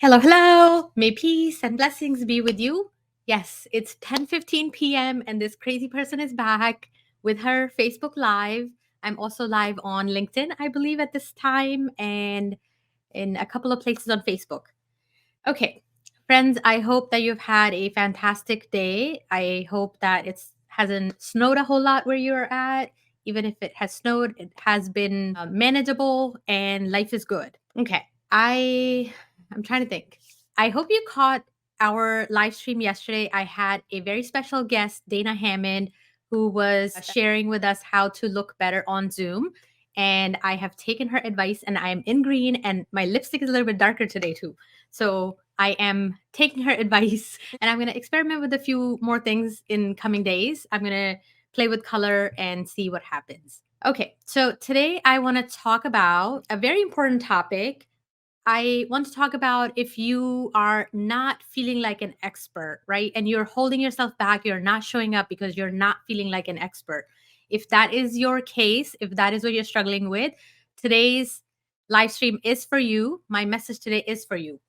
Hello, hello. May peace and blessings be with you. Yes, it's 10:15 p.m. and this crazy person is back with her Facebook Live. I'm also live on LinkedIn, I believe, at this time, and in a couple of places on Facebook. Okay, friends, I hope that you've had a fantastic day. I hope that it hasn't snowed a whole lot where you're at. Even if it has snowed, it has been manageable and life is good. Okay, I'm trying to think. I hope you caught our live stream yesterday. I had a very special guest, Dana Hammond, who was sharing with us how to look better on Zoom. And I have taken her advice and I am in green and my lipstick is a little bit darker today too. So I am taking her advice and I'm going to experiment with a few more things in coming days. I'm going to play with color and see what happens. Okay, so today I want to talk about a very important topic. I want to talk about if you are not feeling like an expert, right? And you're holding yourself back, you're not showing up because you're not feeling like an expert. If that is your case, if that is what you're struggling with, today's live stream is for you. My message today is for you.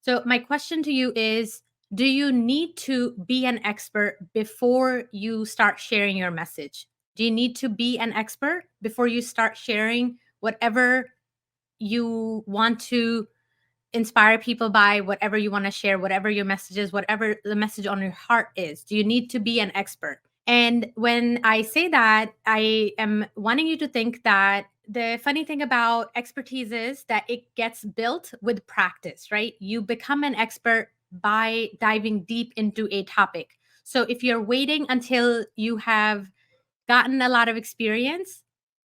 So, my question to you is, do you need to be an expert before you start sharing your message? Do you need to be an expert before you start sharing whatever you want to inspire people by, whatever you want to share, whatever your message is, whatever the message on your heart is? Do you need to be an expert? And when I say that, I am wanting you to think that the funny thing about expertise is that it gets built with practice, right? You become an expert by diving deep into a topic. So if you're waiting until you have gotten a lot of experience,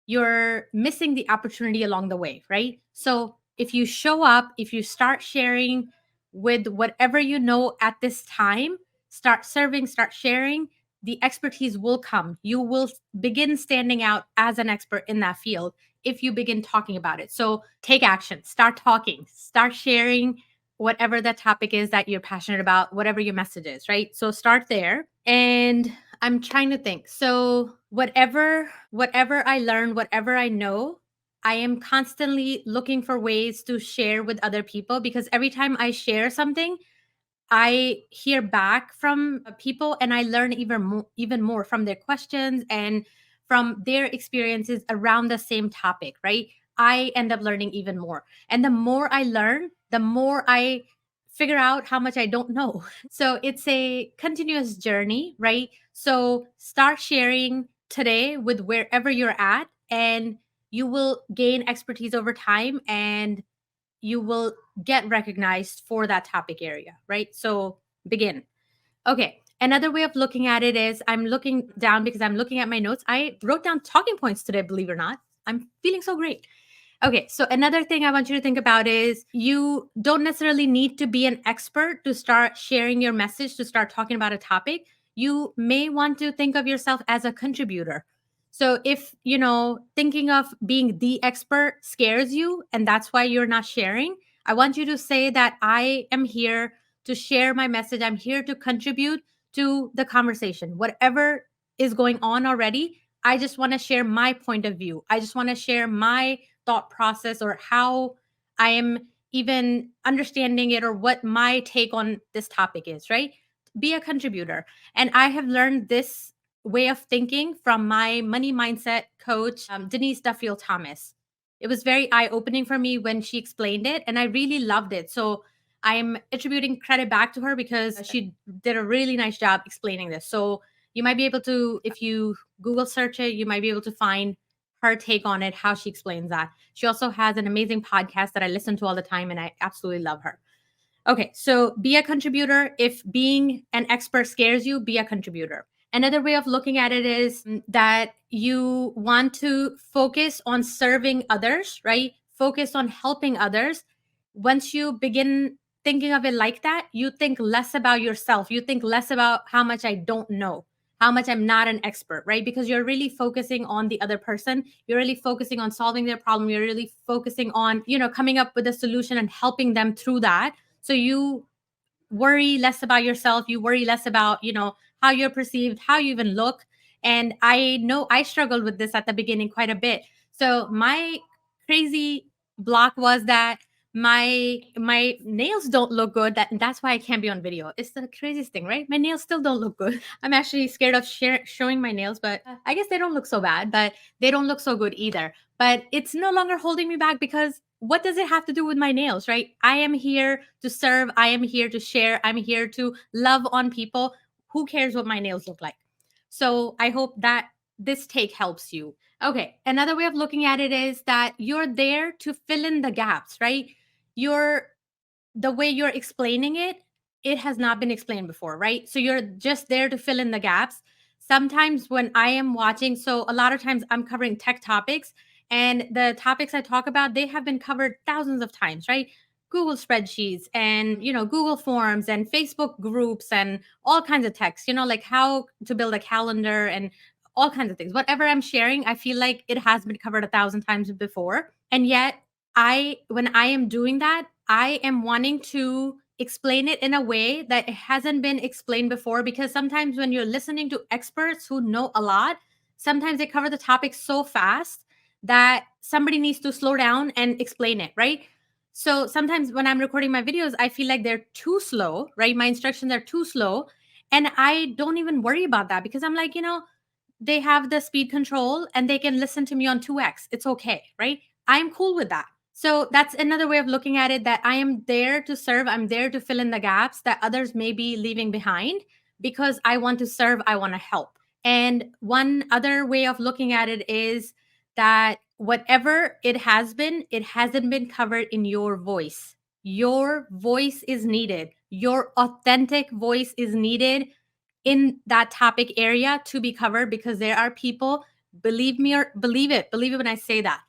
you're missing the opportunity along the way, right? So if you show up, if you start sharing with whatever you know at this time, start serving, start sharing, the expertise will come. You will begin standing out as an expert in that field if you begin talking about it. So take action, start talking, start sharing whatever that topic is that you're passionate about, whatever your message is, right? So start there. And I'm trying to think. So whatever I learn, whatever I know, I am constantly looking for ways to share with other people because every time I share something, I hear back from people and I learn even more from their questions and from their experiences around the same topic, right? I end up learning even more. And the more I learn, the more I figure out how much I don't know. So it's a continuous journey, right? So start sharing today with wherever you're at and you will gain expertise over time and you will get recognized for that topic area, right? So begin. Okay. Another way of looking at it is I'm looking down because I'm looking at my notes. I wrote down talking points today, believe it or not. I'm feeling so great. Okay, so another thing I want you to think about is you don't necessarily need to be an expert to start sharing your message, to start talking about a topic. You may want to think of yourself as a contributor. So if, thinking of being the expert scares you and that's why you're not sharing, I want you to say that I am here to share my message. I'm here to contribute to the conversation. Whatever is going on already, I just want to share my point of view. I just want to share my thought process or how I am even understanding it or what my take on this topic is, right? Be a contributor. And I have learned this way of thinking from my money mindset coach, Denise Duffield Thomas. It was very eye opening for me when she explained it, and I really loved it. So I'm attributing credit back to her because she did a really nice job explaining this. So you might be able to, if you Google search it, you might be able to find her take on it, how she explains that. She also has an amazing podcast that I listen to all the time, and I absolutely love her. Okay, so be a contributor. If being an expert scares you, be a contributor. Another way of looking at it is that you want to focus on serving others, right? Focus on helping others. Once you begin thinking of it like that, you think less about yourself. You think less about how much I don't know, how much I'm not an expert, right? Because you're really focusing on the other person. You're really focusing on solving their problem. You're really focusing on, coming up with a solution and helping them through that. So you worry less about yourself. You worry less about, how you're perceived, how you even look. And I know I struggled with this at the beginning quite a bit. So my crazy block was that my nails don't look good. That's why I can't be on video. It's the craziest thing, right? My nails still don't look good. I'm actually scared of showing my nails, but I guess they don't look so bad, but they don't look so good either. But it's no longer holding me back, because what does it have to do with my nails, right? I am here to serve, I am here to share, I'm here to love on people. Who cares what my nails look like? So I hope that this take helps you. Okay, another way of looking at it is that you're there to fill in the gaps, right? You're the way you're explaining it, it has not been explained before, right? So you're just there to fill in the gaps. Sometimes when I am watching, so a lot of times I'm covering tech topics, and the topics I talk about, they have been covered thousands of times, right? Google spreadsheets and, Google Forms and Facebook groups and all kinds of texts, like how to build a calendar and all kinds of things. Whatever I'm sharing, I feel like it has been covered a thousand times before. And yet when I am doing that, I am wanting to explain it in a way that it hasn't been explained before, because sometimes when you're listening to experts who know a lot, sometimes they cover the topic so fast that somebody needs to slow down and explain it, right? So sometimes when I'm recording my videos, I feel like they're too slow, right? My instructions are too slow. And I don't even worry about that, because I'm like, they have the speed control and they can listen to me on 2x. It's okay, right? I'm cool with that. So that's another way of looking at it, that I am there to serve. I'm there to fill in the gaps that others may be leaving behind, because I want to serve, I want to help. And one other way of looking at it is that whatever it has been, it hasn't been covered in your voice. Your voice is needed. Your authentic voice is needed in that topic area to be covered, because there are people, believe me or believe it when I say that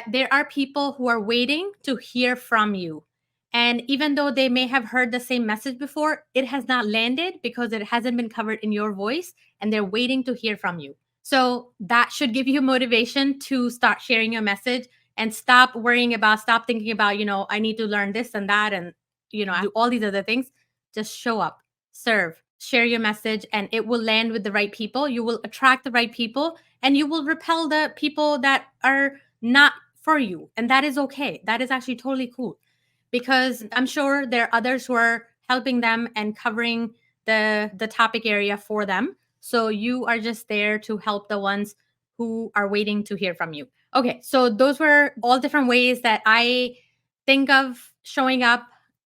there are people who are waiting to hear from you. And even though they may have heard the same message before, it has not landed because it hasn't been covered in your voice, and they're waiting to hear from you. So that should give you motivation to start sharing your message, and stop thinking about, I need to learn this and that, and, do all these other things. Just show up, serve, share your message, and it will land with the right people. You will attract the right people, and you will repel the people that are not for you. And that is okay. That is actually totally cool, because I'm sure there are others who are helping them and covering the topic area for them. So you are just there to help the ones who are waiting to hear from you. Okay, so those were all different ways that I think of showing up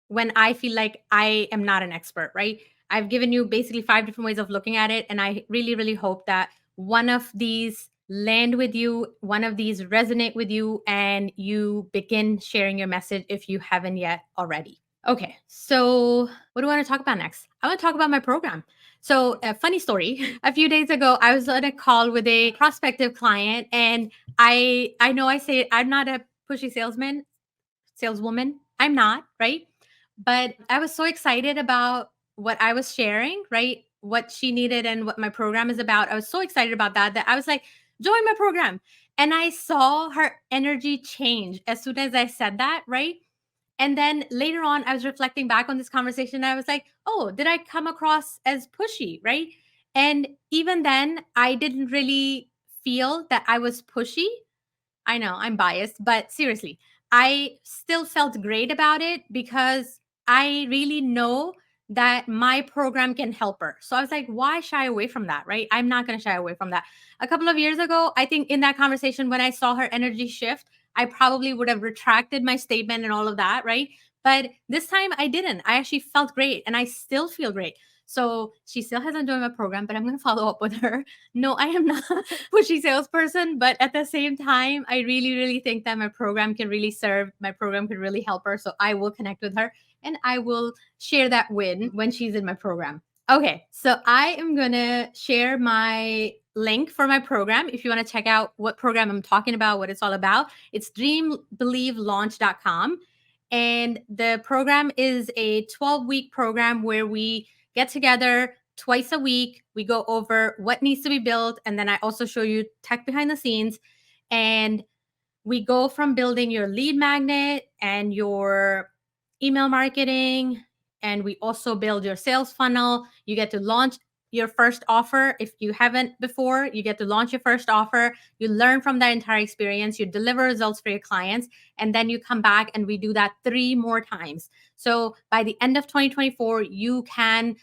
when I feel like I am not an expert, right? I've given you basically 5 different ways of looking at it, and I really really hope that one of these land with you, one of these resonate with you, and you begin sharing your message if you haven't yet already. Okay, so what do I want to talk about next? I want to talk about my program. So, a funny story. A few days ago, I was on a call with a prospective client, and I know I say I'm not a pushy saleswoman. I'm not, right? But I was so excited about what I was sharing, right? What she needed and what my program is about. I was so excited about that I was like, join my program. And I saw her energy change as soon as I said that, right? And then later on, I was reflecting back on this conversation. And I was like, oh, did I come across as pushy, right? And even then, I didn't really feel that I was pushy. I know I'm biased, but seriously, I still felt great about it, because I really know that my program can help her. So I was like, why shy away from that, right? I'm not going to shy away from that. A couple of years ago, I think in that conversation, when I saw her energy shift, I probably would have retracted my statement and all of that, right? But this time I didn't. I actually felt great, and I still feel great. So she still hasn't joined my program, but I'm going to follow up with her. No, I am not a pushy salesperson, but at the same time, I really, really think that my program can really serve. My program can really help her. So I will connect with her, and I will share that win when she's in my program. Okay, so I am going to share my link for my program. If you want to check out what program I'm talking about, what it's all about, it's dreambelievelaunch.com. And the program is a 12-week program where we get together twice a week. We go over what needs to be built. And then I also show you tech behind the scenes. And we go from building your lead magnet and your email marketing. And we also build your sales funnel. You get to launch your first offer. If you haven't before, you get to launch your first offer. You learn from that entire experience, you deliver results for your clients, and then you come back and we do that 3 more times. So by the end of 2024, you can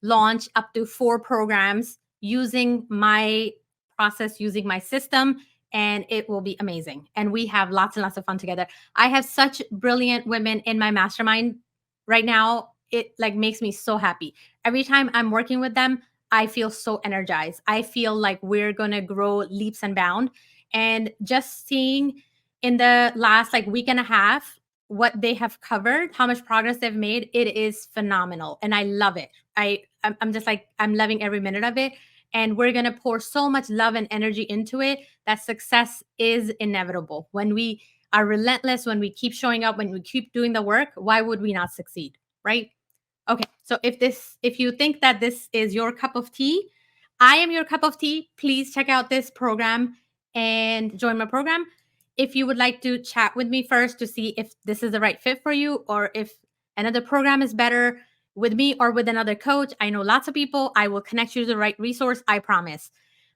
launch up to 4 programs using my process, using my system, and it will be amazing. And we have lots and lots of fun together. I have such brilliant women in my mastermind right now. It like makes me so happy. Every time I'm working with them, I feel so energized. I feel like we're going to grow leaps and bounds. And just seeing in the last like week and a half what they have covered, how much progress they've made, it is phenomenal. And I love it. I'm just like, I'm loving every minute of it. And we're going to pour so much love and energy into it that success is inevitable. When we are relentless, when we keep showing up, when we keep doing the work, why would we not succeed? Right? Okay. So if you think that this is your cup of tea, I am your cup of tea. Please check out this program and join my program. If you would like to chat with me first to see if this is the right fit for you or if another program is better with me or with another coach, I know lots of people. I will connect you to the right resource. I promise.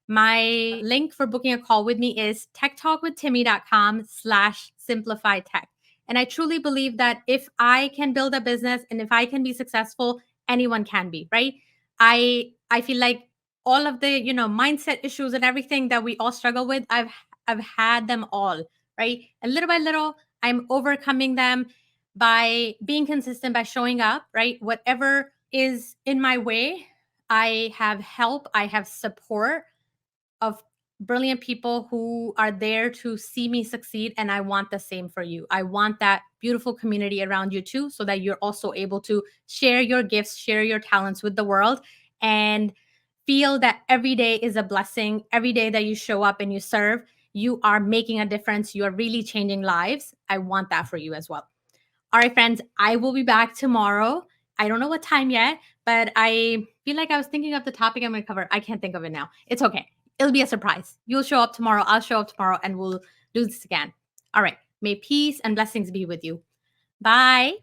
My link for booking a call with me is techtalkwithtimmy.com/simplify tech. And I truly believe that if I can build a business and if I can be successful, anyone can be, right? I feel like all of the, mindset issues and everything that we all struggle with, I've had them all, right? And little by little, I'm overcoming them by being consistent, by showing up, right? Whatever is in my way, I have help, I have support of brilliant people who are there to see me succeed. And I want the same for you. I want that beautiful community around you too, so that you're also able to share your gifts, share your talents with the world, and feel that every day is a blessing. Every day that you show up and you serve, you are making a difference. You are really changing lives. I want that for you as well. All right, friends, I will be back tomorrow. I don't know what time yet, but I feel like I was thinking of the topic I'm going to cover. I can't think of it now. It's okay. It'll be a surprise. You'll show up tomorrow. I'll show up tomorrow and we'll do this again. All right. May peace and blessings be with you. Bye.